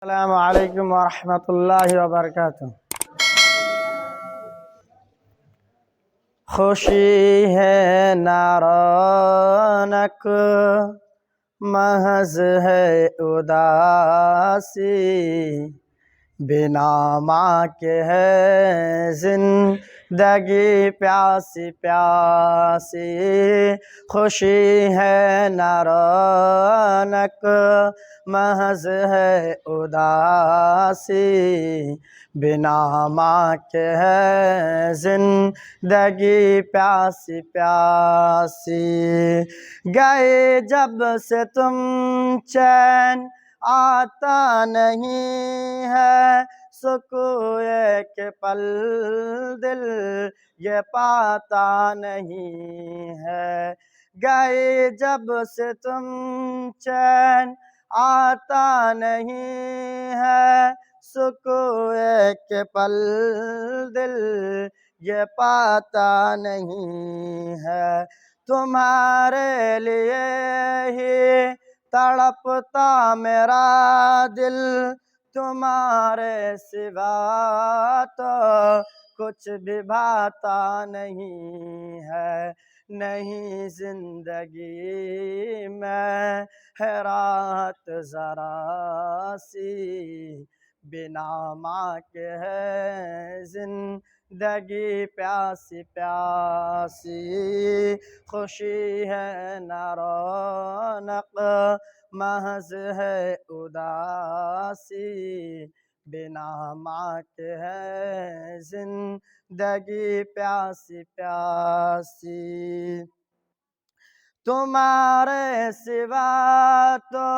अस्सलामु अलैकुम वरहमतुल्लाहि वबरकातुह। खुशी है ना रौनक, महज है उदासी, बिना माँ के है जिंदगी प्यासी प्यासी। खुशी है ना रौनक, महज है उदासी, बिना माँ के है जिंदगी प्यासी प्यासी। गए जब से तुम चैन आता नहीं है, सुकून के पल दिल ये पाता नहीं है। गए जब से तुम चैन आता नहीं है, सुकून के पल दिल ये पाता नहीं है। तुम्हारे लिए ही तड़पता मेरा दिल, तुम्हारे सिवा तो कुछ भी भाता नहीं है। नहीं जिंदगी में है राहत जरा सी, बिना माँ के है जिंदगी प्यासी प्यासी। खुशी है ना रौनक, महज है उदासी, बिना माँ के है जिंदगी प्यासी प्यासी। तुम्हारे सिवा तो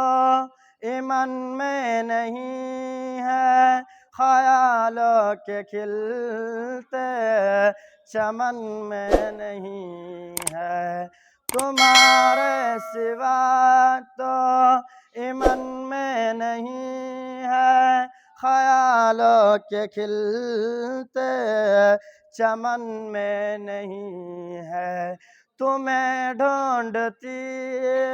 ईमान में नहीं है, ख्यालों के खिलते चमन में नहीं है। तुम्हारे सिवा तो ईमान में नहीं है, ख्यालों के खिलते चमन में नहीं है। तुम्हें ढूंढती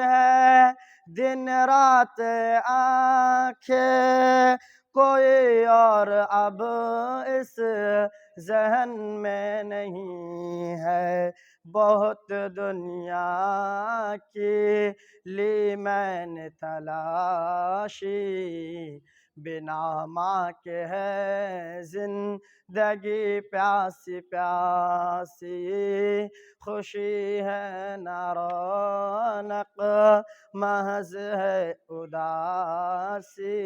है दिन रात आंखें, कोई और अब इस जहन में नहीं है। बहुत दुनिया की ली मैंने तलाशी, बिना माँ के है जिंदगी प्यासी प्यासी। खुशी है ना रौनक, महज है उदासी,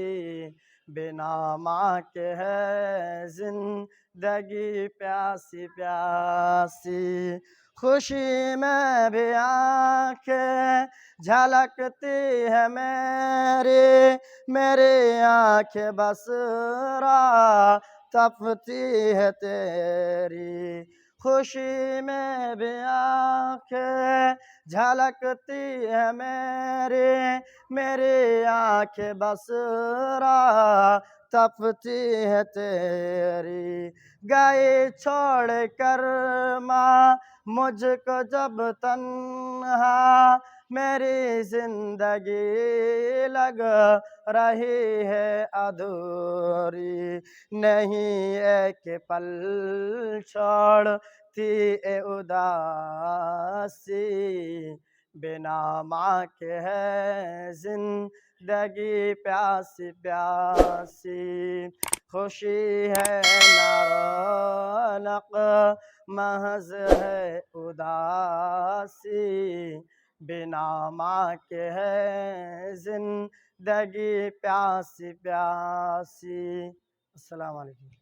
बिना माँ के है जिंदगी प्यासी प्यासी। खुशी में भी आंखें झलकती है मेरी, मेरी आंखें बस राह तपती है तेरी। खुशी में भी आंखें झलकती है मेरी, मेरी आंखें बस राह तपती है तेरी। गए छोड़ कर माँ मुझको जब तन्हा, मेरी जिंदगी लग रही है अधूरी। नहीं एक पल छोड़ती ए उदासी, बिना माँ के है जिंदगी प्यासी प्यासी। खुशी है ना रौनक, महज है उदासी, बिना माँ के है जिंदगी प्यासी प्यासी। अस्सलाम वालेकुम।